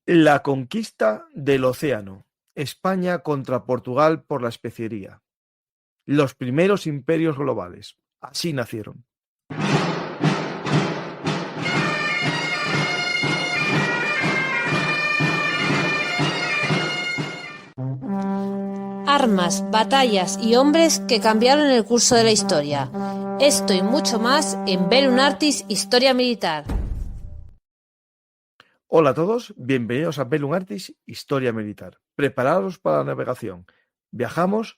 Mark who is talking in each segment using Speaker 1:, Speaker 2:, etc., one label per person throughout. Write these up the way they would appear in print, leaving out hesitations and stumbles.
Speaker 1: La conquista del océano. España contra Portugal por la especiería. Los primeros imperios globales. Así nacieron.
Speaker 2: Armas, batallas y hombres que cambiaron el curso de la historia. Esto y mucho más en Bellum Artis Historia Militar.
Speaker 1: Hola a todos, bienvenidos a Bellum Artis Historia Militar. Preparados para la navegación. Viajamos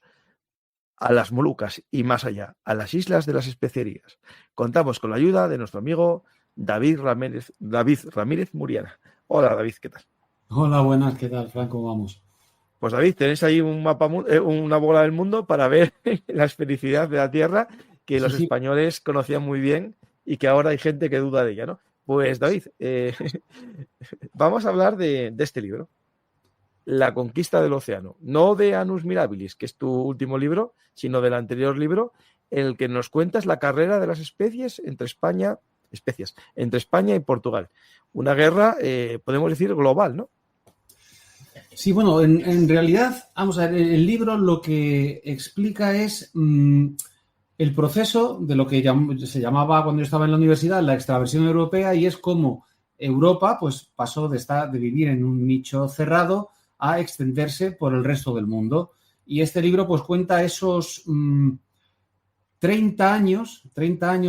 Speaker 1: a las Molucas y más allá, a las Islas de las Especierías. Contamos con la ayuda de nuestro amigo David Ramírez Muriana. Hola David, ¿qué tal?
Speaker 3: Hola, buenas, ¿qué tal, Franco? ¿Cómo vamos?
Speaker 1: Pues David, tenéis ahí un mapa, una bola del mundo para ver la esfericidad de la Tierra que los
Speaker 3: Sí.
Speaker 1: españoles conocían muy bien y que ahora hay gente que duda de ella, ¿no? Pues David, vamos a hablar de este libro, La conquista del océano, no de Annus Mirabilis, que es tu último libro, sino del anterior libro, en el que nos cuentas la carrera de las especies entre España y Portugal. Una guerra, podemos decir, global, ¿no?
Speaker 3: Sí, bueno, en realidad, vamos a ver, el libro lo que explica es el proceso de lo que se llamaba cuando yo estaba en la universidad la extraversión europea, y es cómo Europa pues, pasó de vivir en un nicho cerrado a extenderse por el resto del mundo. Y este libro pues cuenta esos 30 años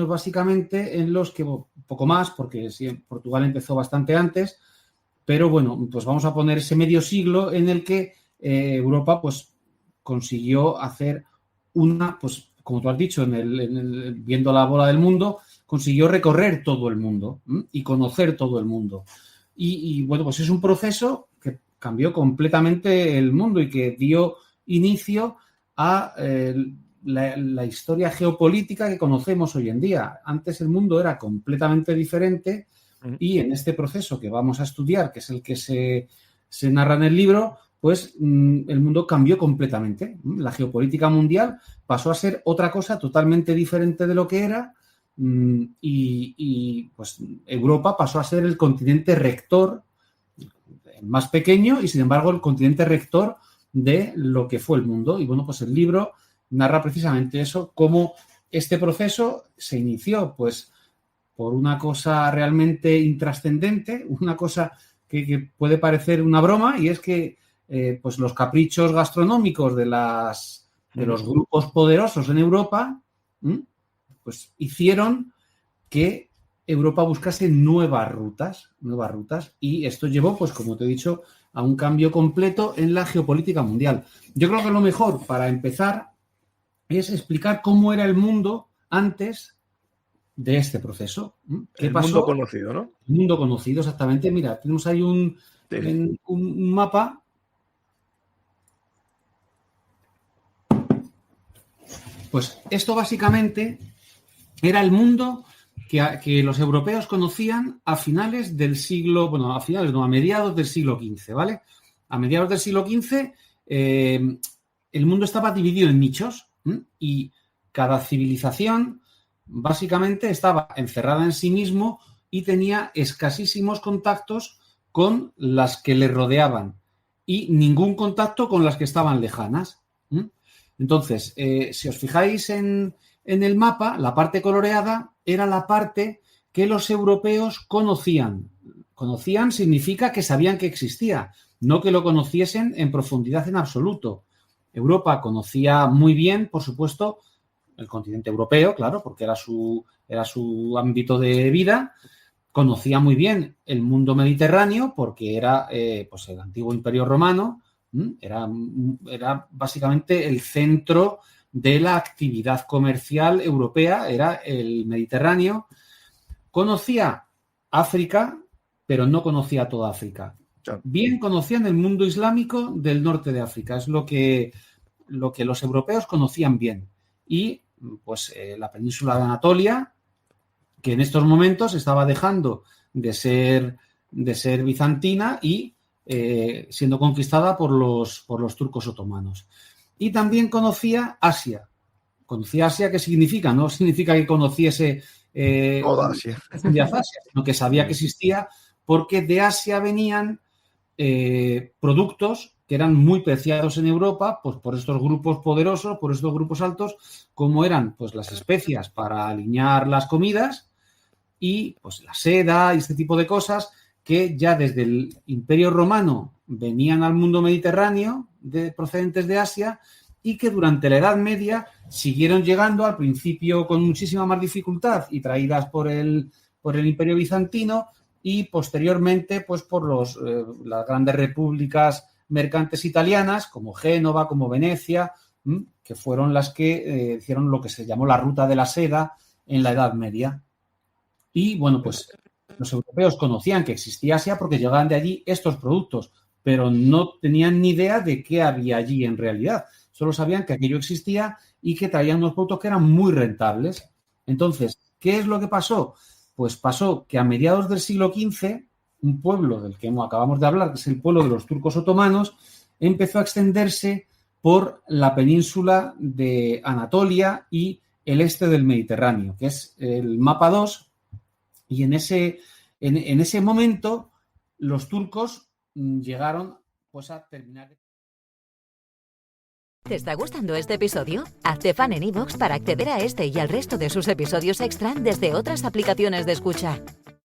Speaker 3: básicamente en los que, un poco más, porque sí, Portugal empezó bastante antes, pero bueno, pues vamos a poner ese medio siglo en el que Europa pues consiguió hacer pues como tú has dicho, viendo la bola del mundo, consiguió recorrer todo el mundo y conocer todo el mundo. Y bueno, pues es un proceso que cambió completamente el mundo y que dio inicio a la historia geopolítica que conocemos hoy en día. Antes el mundo era completamente diferente. Y en este proceso que vamos a estudiar, que es el que se narra en el libro, pues el mundo cambió completamente. La geopolítica mundial pasó a ser otra cosa totalmente diferente de lo que era, y pues Europa pasó a ser el continente rector, más pequeño, y sin embargo el continente rector de lo que fue el mundo. Y bueno, pues el libro narra precisamente eso, cómo este proceso se inició, pues por una cosa realmente intrascendente, una cosa que puede parecer una broma, y es que pues los caprichos gastronómicos de los grupos poderosos en Europa pues hicieron que Europa buscase nuevas rutas, y esto llevó, pues como te he dicho, a un cambio completo en la geopolítica mundial. Yo creo que lo mejor para empezar es explicar cómo era el mundo antes de este proceso. ¿Qué pasó?
Speaker 1: El mundo conocido, ¿no?
Speaker 3: El mundo conocido, exactamente. Mira, tenemos ahí un mapa. Pues esto básicamente era el mundo que los europeos conocían a finales del siglo, bueno, a mediados del siglo XV, ¿vale? A mediados del siglo XV el mundo estaba dividido en nichos, y cada civilización básicamente estaba encerrada en sí mismo y tenía escasísimos contactos con las que le rodeaban y ningún contacto con las que estaban lejanas. Entonces, si os fijáis en el mapa, la parte coloreada era la parte que los europeos conocían. Conocían significa que sabían que existía, no que lo conociesen en profundidad en absoluto. Europa conocía muy bien, por supuesto, el continente europeo, claro, porque era su ámbito de vida. Conocía muy bien el mundo mediterráneo porque era pues el antiguo Imperio Romano. Era básicamente el centro de la actividad comercial europea, era el Mediterráneo. Conocía África, pero no conocía toda África. Bien conocían el mundo islámico del norte de África, es lo que los europeos conocían bien. Y pues la península de Anatolia, que en estos momentos estaba dejando de ser bizantina y siendo conquistada por los turcos otomanos. Y también conocía Asia. Conocía Asia, ¿qué significa? No significa que conociese
Speaker 1: toda Asia,
Speaker 3: sino que sabía que existía, porque de Asia venían productos que eran muy preciados en Europa, pues por estos grupos poderosos, por estos grupos altos, como eran pues las especias para aliñar las comidas y pues la seda y este tipo de cosas que ya desde el Imperio Romano venían al mundo mediterráneo procedentes de Asia y que durante la Edad Media siguieron llegando al principio con muchísima más dificultad y traídas por el Imperio Bizantino y posteriormente pues por las grandes repúblicas mercantes italianas como Génova, como Venecia, que fueron las que hicieron lo que se llamó la ruta de la seda en la Edad Media. Y bueno, pues los europeos conocían que existía Asia porque llegaban de allí estos productos, pero no tenían ni idea de qué había allí en realidad. Solo sabían que aquello existía y que traían unos productos que eran muy rentables. Entonces, ¿qué es lo que pasó? Pues pasó que a mediados del siglo XV, un pueblo del que acabamos de hablar, que es el pueblo de los turcos otomanos, empezó a extenderse por la península de Anatolia y el este del Mediterráneo, que es el mapa 2, y en ese momento los turcos llegaron pues a terminar.
Speaker 4: ¿Te está gustando este episodio? Hazte fan en iVoox para acceder a este y al resto de sus episodios extra desde otras aplicaciones de escucha.